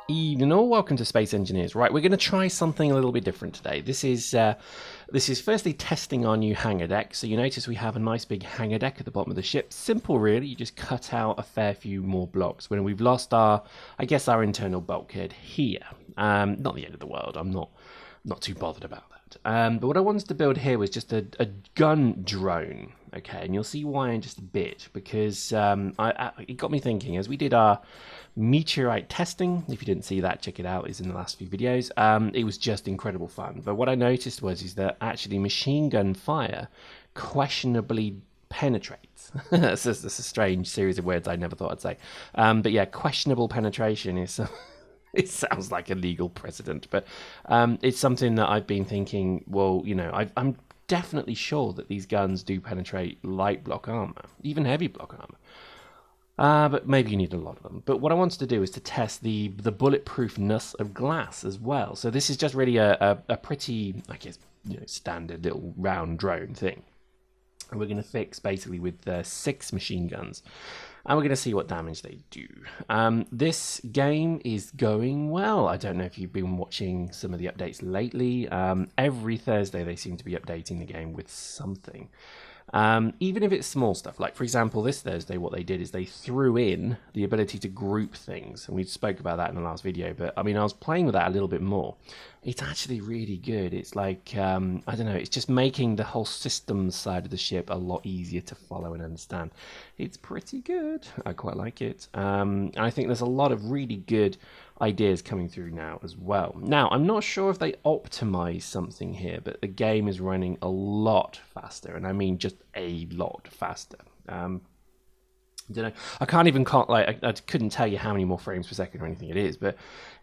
Evening all, welcome to Space Engineers. Right, we're going to try something a little bit different today. This is firstly testing our new hangar deck. So you notice we have a nice big hangar deck at the bottom of the ship. Simple really, you just cut out a fair few more blocks. When we've lost our internal bulkhead here. Not the end of the world, I'm not too bothered about that. But what I wanted to build here was just a gun drone. Okay, and you'll see why in just a bit, because it got me thinking as we did our meteorite testing. If you didn't see that, check it out, it's in the last few videos. It was just incredible fun. But what I noticed is that actually machine gun fire questionably penetrates. That's a strange series of words I never thought I'd say. But yeah, questionable penetration is it sounds like a legal precedent, but it's something that I've been thinking, well, you know, I'm definitely sure that these guns do penetrate light block armor, even heavy block armor. But maybe you need a lot of them. But what I wanted to do is to test the bulletproofness of glass as well. So this is just really a pretty, I guess, standard little round drone thing. And we're going to fix basically with 6 machine guns. And we're going to see what damage they do. This game is going well. I don't know if you've been watching some of the updates lately. Every Thursday they seem to be updating the game with something. Even if it's small stuff, like for example this Thursday what they did is they threw in the ability to group things, and we spoke about that in the last video, but I mean I was playing with that a little bit more. It's actually really good. It's like I don't know, it's just making the whole systems side of the ship a lot easier to follow and understand. It's pretty good. I quite like it. And I think there's a lot of really good ideas coming through now as well. Now, I'm not sure if they optimize something here, but the game is running a lot faster, and I mean just a lot faster. I don't know. I couldn't tell you how many more frames per second or anything it is, but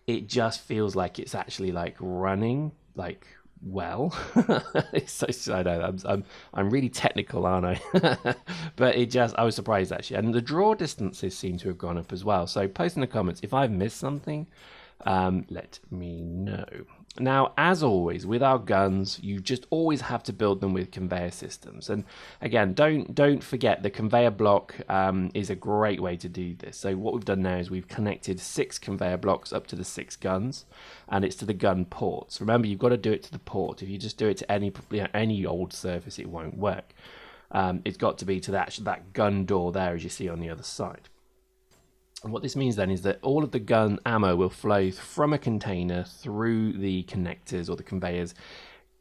it just feels like it's actually like running like well. I know I'm really technical, aren't I? But I was surprised actually, and the draw distances seem to have gone up as well. So post in the comments if I've missed something. Let me know. Now, as always with our guns, you just always have to build them with conveyor systems. And again, don't forget the conveyor block is a great way to do this. So what we've done now is we've connected 6 conveyor blocks up to the 6 guns, and it's to the gun ports. Remember, you've got to do it to the port. If you just do it to any old surface, it won't work. It's got to be to that gun door there, as you see on the other side. And what this means then is that all of the gun ammo will flow from a container through the connectors or the conveyors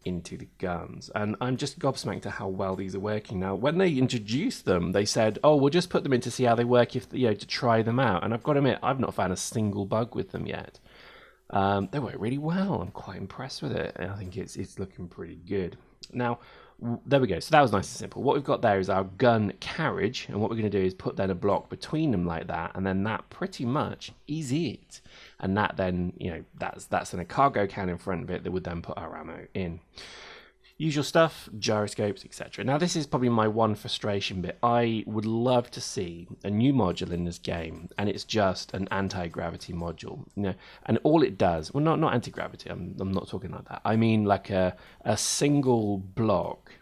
into the guns. And I'm just gobsmacked at how well these are working. Now, when they introduced them, they said, oh, we'll just put them in to see how they work, to try them out. And I've got to admit, I've not found a single bug with them yet. They work really well. I'm quite impressed with it. I think it's looking pretty good. Now, there we go. So that was nice and simple. What we've got there is our gun carriage, and what we're going to do is put then a block between them like that, and then that pretty much is it. And that then, that's in a cargo can in front of it that would then put our ammo in. Usual stuff, gyroscopes, etc. Now this is probably my one frustration bit. I would love to see a new module in this game, and it's just an anti-gravity module. And all it does, well, not anti-gravity. I'm not talking like that. I mean like a single block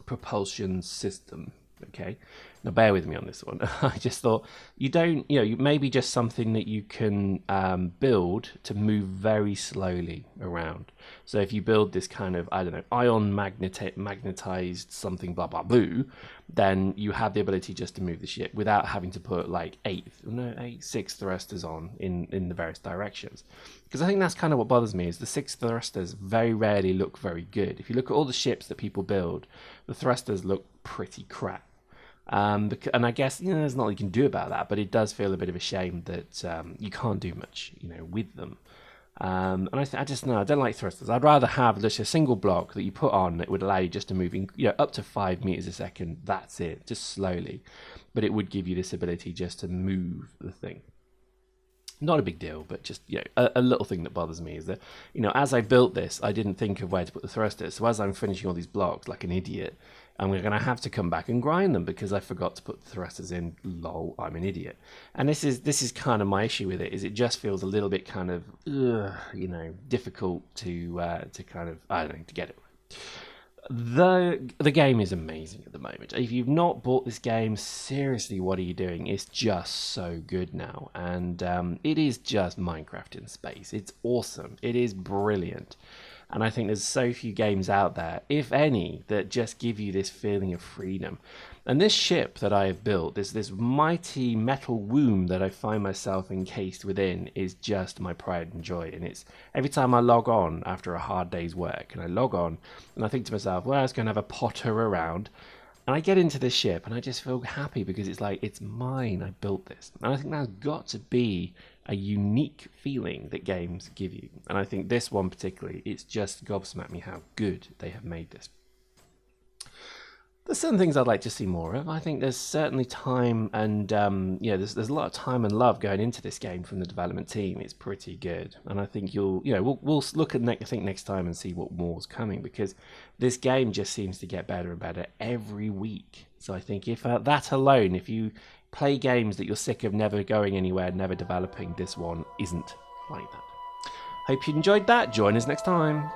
propulsion system. Okay, now bear with me on this one. I just thought maybe just something that you can build to move very slowly around. So if you build this kind of, I don't know, ion magnetized something blah blah boo, then you have the ability just to move the ship without having to put like 6 thrusters on in the various directions. Because I think that's kind of what bothers me, is the 6 thrusters very rarely look very good. If you look at all the ships that people build, the thrusters look pretty crap. And I guess there's not you can do about that, but it does feel a bit of a shame that you can't do much with them. And I don't like thrusters. I'd rather have just a single block that you put on that would allow you just to move up to 5 meters a second. That's it, just slowly, but it would give you this ability just to move the thing. Not a big deal, but just a little thing that bothers me is that as I built this, I didn't think of where to put the thrusters. So as I'm finishing all these blocks like an idiot, I'm going to have to come back and grind them because I forgot to put the thrusters in. Lol, I'm an idiot. And this is kind of my issue with it, is it just feels a little bit kind of difficult to kind of, I don't know, to get it right. The game is amazing at the moment. If you've not bought this game, seriously, what are you doing? It's just so good now, and it is just Minecraft in space. It's awesome. It is brilliant, and I think there's so few games out there, if any, that just give you this feeling of freedom. And this ship that I have built, this mighty metal womb that I find myself encased within, is just my pride and joy. And it's every time I log on after a hard day's work, and I log on and I think to myself, well, I was going to have a potter around, and I get into this ship and I just feel happy because it's like, it's mine. I built this, and I think that's got to be a unique feeling that games give you. And I think this one particularly, it's just gobsmacked me how good they have made this. There's certain things I'd like to see more of. I think there's certainly time and there's a lot of time and love going into this game from the development team. It's pretty good, and I think we'll look at next time and see what more's coming, because this game just seems to get better and better every week. So I think if that alone, if you play games that you're sick of never going anywhere, never developing, this one isn't like that. Hope you enjoyed that. Join us next time.